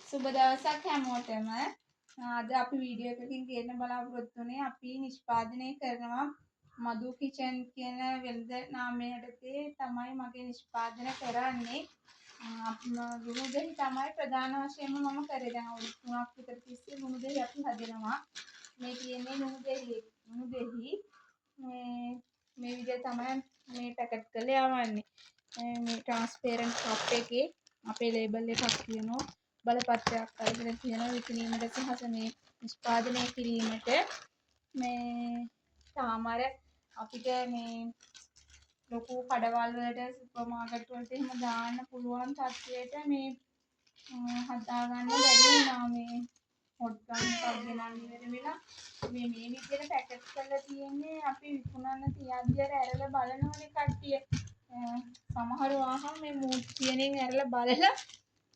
සුබ දවසක් හැමෝටම. අද අපි වීඩියෝ එකකින් කියන්න බලාපොරොත්තු වෙන්නේ අපි නිෂ්පාදනය කරනවා මధు කිචන් කියන වෙළඳ නාමය යටතේ තමයි මගේ නිෂ්පාදනය කරන්නේ. ලුණු දෙහි තමයි ප්‍රධාන වශයෙන්ම මම කරේ. දැන් අවුරුදු 3ක් විතර තිස්සේ ලුණු දෙහි අපි හදනවා. මේ කියන්නේ ලුණු දෙහි මේ විදිහ තමයි මේ පැකට් කරලා යවන්නේ. මේ ට්‍රාන්ස්පරන්ට් කප් එකේ අපේ ලේබල් එකක් තියෙනවා. බලපත්‍රයක් අරගෙන තියෙනවා විකිණීමට සහ මේ නිෂ්පාදනය කිරීමට. මේ සාමාර අපිට මේ ලොකු කඩවල් වලට සුපර් මාකට් වලට එහෙම දාන්න පුළුවන් තත්ත්වයට මේ හදාගන්න බැරි වුණා. මේ හොට් ගන් එකක් ගෙනල්ලා ඉවර වෙලා මේ විදිහට පැකට් කරලා තියෙන්නේ. අපි විකුණන්න තියද්දි අර ඇරලා බලනවනේ කට්ටිය. සමහරව අහම මේ මූර්තියෙන් ඇරලා බලලා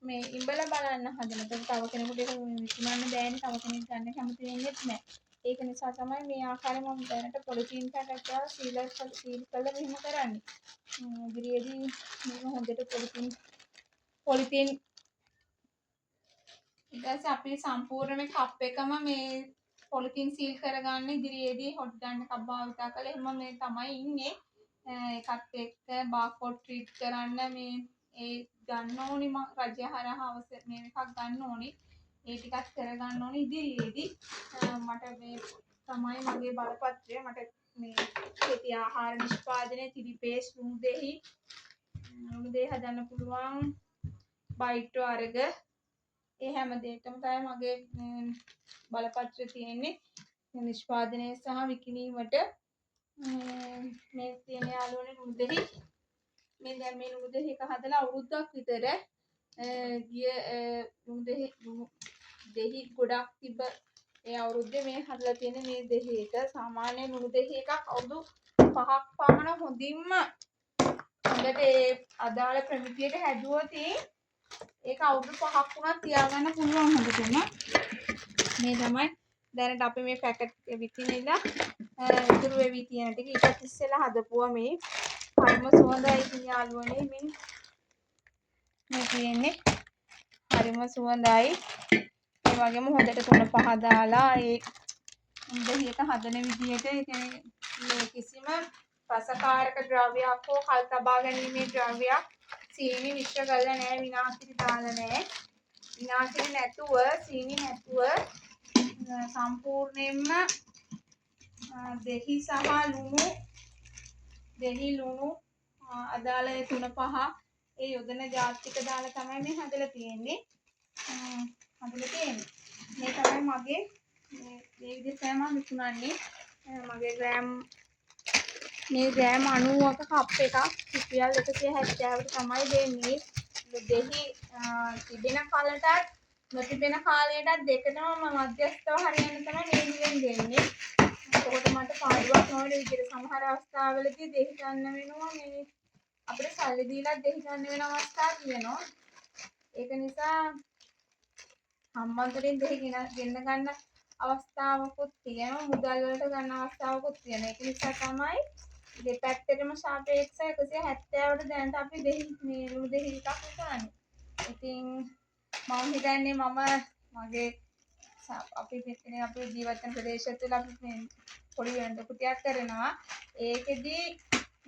මේ ඉඹලා බලන්න හදනකොට තව කෙනෙකුට ඒක විකුණන්න බෑනේ. තව කෙනෙක් ගන්න කැමති වෙන්නේ නැහැ. ඒක නිසා තමයි මේ ආකාරයෙන් මම දැනට පොලිතින් පැකට් එක සීල් කරලා මෙහෙම කරන්නේ. ඉදිරියේදී මේක හොඳට පොලිතින් ඊට අපි සම්පූර්ණ මේ කප් එකම මේ පොලිතින් සීල් කරගන්න ඉදිරියේදී හොට් ගන්න එකක් භාවිතා කළා. එහෙම මේ තමයි ඉන්නේ. ඒකත් එක්ක බාර්කෝඩ් ට්‍රීට් කරන්න මේ ඒ ගන්න ඕනි. මම රජය හරහා අවශ්‍ය මේ එකක් ගන්න ඕනි. ඒ ටිකත් කරගන්න ඕනි ඉදිරියේදී. මට මේ තමයි මගේ බලපත්‍රය. මට මේ කෙටි ආහාර නිෂ්පාදනයේ තිරිපේස් ලුණු දෙහි හදන්න පුළුවන් බයිටෝ අරග ඒ හැම දෙයකම තමයි මගේ බලපත්‍රය තියෙන්නේ. නිෂ්පාදනය සහ විකිණීමට මේ තියෙන යාළුවනේ ලුණු දෙහි මේ දැන් මේ ලුණු දෙහි එක හදලා අවුරුද්දක් විතර ගිය ලුණු දෙහි ගොඩක් තිබ්බ ඒ අවුරුද්දේ මේ හදලා තියෙන මේ දෙහි එක සාමාන්‍ය ලුණු දෙහි එකක් අවුරුදු 5ක් පමණ හොඳින්ම හොඳට ඒ අදාළ ප්‍රමිතියට හැදුවොත් ඒක අවුරුදු 5ක් වුණත් තියාගන්න පුළුවන් හොඳටම. මේ තමයි දැනට අපි මේ පැකට් විකිණිලා ඉතුරු වෙවි තියෙන ටික ඊට ඉස්සෙල්ලා හදපුවා මේ හරිම සුවඳයි යාළුවනේ. මේ තියෙන්නේ හරිම සුවඳයි. ඒ වගේම හොඳට 3-5 දාලා ඒ දෙහියක හදන විදිහට ඒ කියන්නේ කිසිම රසකාරක ද්‍රව්‍යයක් හෝ කල් තබා ගැනීමේ ද්‍රව්‍යයක් සීනි මිශ්‍ර කරලා නැහැ. විනාශිනි දාලා නැහැ. විනාශිනි නැතුව සීනි නැතුව සම්පූර්ණයෙන්ම දෙහි සහ ලුණු අදාළ 3-5 ඒ යොදන ජාතික දාලා තමයි මේ හදලා තියෙන්නේ. මේ තමයි මගේ මේ විදිහට තමයි මම විකුණන්නේ. මගේ ග්‍රෑම් 90ක කප් එකක් රුපියල් 170ට තමයි දෙන්නේ. දෙහි තිබෙන කාලයටත් නොතිබෙන කාලයටත් දෙකටම මධ්‍යස්ථව හරියන්න තමයි මේ විදිහෙන් දෙන්නේ. එතකොට මට පාඩුවක් නොවන විදිහට සමහර අවස්ථාවලදී දෙහි ගන්න වෙනවා. මේ අපිට සල්ලි දීලා දෙහි ගන්න වෙන අවස්ථා තියෙනවා. ඒක නිසා සම්බන්ධයෙන් දෙහි ගෙන්න ගන්න අවස්ථාවකුත් තියෙනවා. මුදල් වලට ගන්න අවස්ථාවකුත් තියෙනවා. ඒක නිසා තමයි දෙපැත්තටම සාපේක්ෂව 170ට දැනට අපි දෙහි මේ ලුණු දෙහි එකක් විකුණන්නේ. ඉතින් මම හිතන්නේ මගේ අපි මෙතන අපේ ජීවත් වෙන ප්‍රදේශය තුළ අපි පොඩි වෙනද කුටියක් කරනවා. ඒකෙදි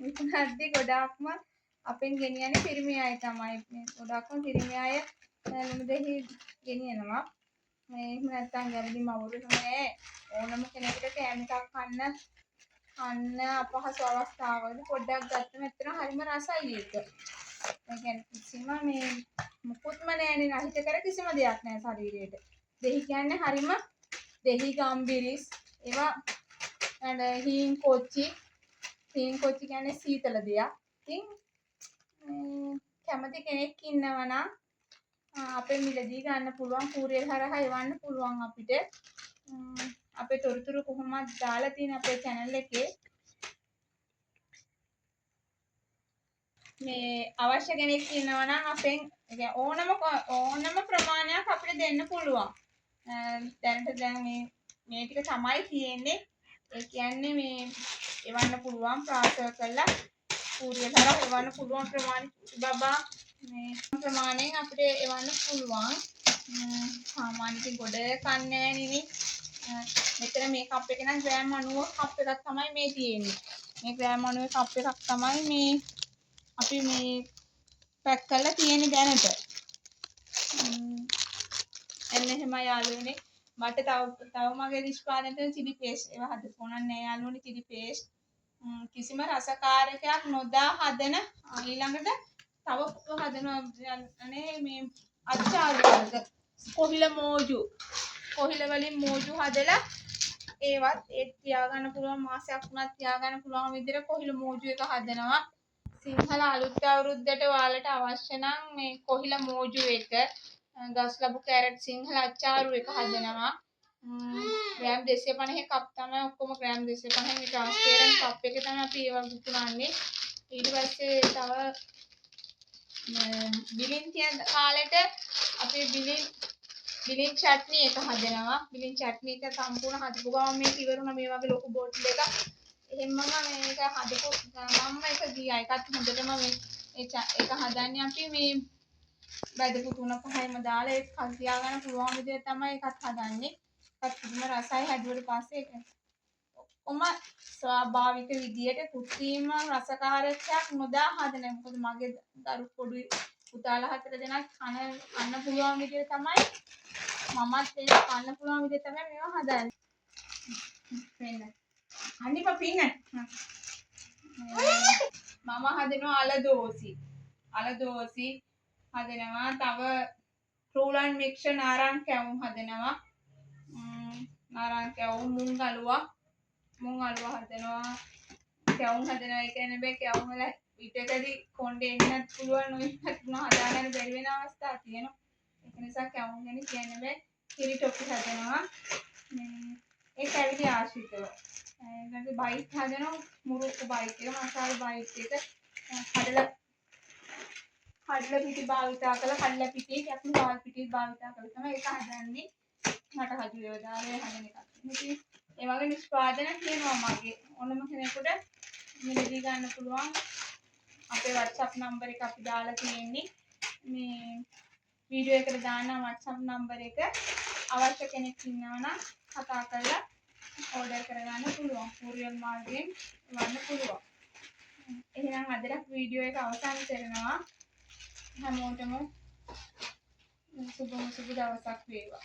විකුණද්දි ගොඩාක්ම අපෙන් ගෙනියන්නේ පිරිමි අය තමයි. මේ ගොඩාක්ම පිරිමි අය ලුණු දෙහි ගෙනියනවා. මේ එහෙම නැත්නම් ගැඹුරින් මවුරු නෑ. ඕනම කෙනෙකුට කෑම එකක් කන්න අපහසු අවස්ථාවකදී පොඩ්ඩක් ගත්තම ඇත්තටම හරිම රසයි ඒක. ඒ කියන්නේ කිසිම මේ මුකුත්ම නෑනේ රහිත කර කිසිම දෙයක් නෑ ශරීරයට. දෙහි කියන්නේ හරිම දෙහි ගම්බිරිස් ඒවා හීන් කොච්චි කියන්නේ සීතල දෙයක්. ඉතින් කැමති කෙනෙක් ඉන්නවා නම් අපේ මිලදී ගන්න පුළුවන්. කූරියර් හරහා එවන්න පුළුවන් අපිට. අපේ තොරතුරු කොහොමද දාලා තියෙන අපේ channel එකේ. මේ අවශ්‍ය කෙනෙක් ඉන්නවා නම් අපෙන් ඕනම ප්‍රමාණයක් අපිට දෙන්න පුළුවන්. දැන් මේ ටික තමයි තියෙන්නේ. ඒ කියන්නේ මේ එවන්න පුළුවන් ප්‍රාසල් කරලා කූරියර් හරහා එවන්න පුළුවන් ප්‍රමාණය බබා මේ ප්‍රමාණයෙන් අපිට එවන්න පුළුවන්. සාමාන්‍යයෙන් ගොඩ කන්නේ නෙවෙයි. මෙතන මේ කප් එකේ නම් ග්‍රෑම් 90 කප් එකක් තමයි මේ තියෙන්නේ. මේ ග්‍රෑම් 90 කප් එකක් තමයි මේ අපි මේ පැක් කරලා තියෙන්නේ දැනට. එන්න එහෙම යාළුවනේ මට තව මගේ නිෂ්පාදනයේ චිලි පේස්ට් ඒවා හදපු නෑ යාළුවනේ චිලි පේස්ට් කිසිම රසකාරකයක් නොදා හදන ඊළඟට තව හදනවා මේ අච්චාරු වර්ග කොහිල මෝජු කොහිල වලින් මෝජු හදලා ඒවත් ඒ තියාගන්න පුළුවන් මාසයක් වුණත් තියාගන්න පුළුවන් විදිහට කොහිල මෝජු එක හදනවා සිංහල අලුත් අවුරුද්දට ඔයාලට අවශ්‍ය නම් මේ කොහිල මෝජු එක ගස් ලැබු කැරට් සිංහල අච්චාරු එක හදනවා ග්‍රෑම් 250 කප් තමයි ඔක්කොම ග්‍රෑම් 250 මේ ට්‍රාන්ස්පරන්ට් කප් එක තමයි අපි ඒවා විකුණන්නේ ඊට පස්සේ තව බිලින් තියන කාලෙට අපි බිලින් චට්නි එක හදනවා බිලින් චට්නි එක සම්පූර්ණ හදපු ගමන් මේක ඉවරුණා මේ වගේ ලොකු බෝටල් එකක් එහෙමම මේක හදපු මම එක ගියා එකත් හොඳටම මේ ඒක හදන්නේ අපි මේ බැදපු 3-5ම දාලා ඒක කල් තියාගන්න පුළුවන් විදිහට තමයි ඒකත් හදන්නේ ඒකත් කිසිම රසයි හැදුවට පස්සේ ඒක ඔක්කොම ස්වාභාවික විදියට කෘත්‍රිම රසකාරකයක් නොදා හදන මොකද මගේ දරු පොඩි පුතාලා 4 දෙනෙක් කන්න පුළුවන් විදියට තමයි මමත් ඒක කන්න පුළුවන් විදියට තමයි මේවා හදන්නේ වෙන්න අනිප පින්න මම හදනවා අලදෝසි හදනවා තව රූලන් මික්ස් නාරං කැවුම් හදනවා නාරං කැවුම් මුං අලුවා හදනවා කැවුම් හදනවා ඒ කියන්නේ බෑ කැවුම් වල පිටකදී කොණ්ඩේ එන්නත් පුළුවන් නොවෙන්නත් පුළුවන් හදාගන්න බැරි වෙන අවස්ථා තියෙනවා ඒක නිසා කැවුම් ගැන කියන්න බෑ කිරි ටොපි හදනවා ඒක ඇවිල්ලා ආශ්‍රිතව ඊළඟට බයිට් හදනවා මුරුක්කු බයිට් එක මසාල බයිට් එක කඩලා පිටි භාවිතා කළා කඩලා පිටි යකුණු පාල් පිටි භාවිතා කළා තමයි ඒක හදන්නේ මට හදු වේදාවේ හදන එකක් ඉතින් ඒ වගේ නිෂ්පාදන තියෙනවා මගේ ඕනම කෙනෙකුට මිලදී ගන්න පුළුවන් අපේ WhatsApp නම්බර එක අපි දාලා තියෙන්නේ මේ වීඩියෝ එකට දාන්න WhatsApp නම්බර එක අවශ්‍ය කෙනෙක් ඉන්නවා නම් කතා කරලා ඕඩර් කරගන්න පුළුවන් courier මාර්ගයෙන් වන්න පුළුවන් එහෙනම් අදට වීඩියෝ එක අවසන් කරනවා හැමෝටම සුබ දවසක් වේවා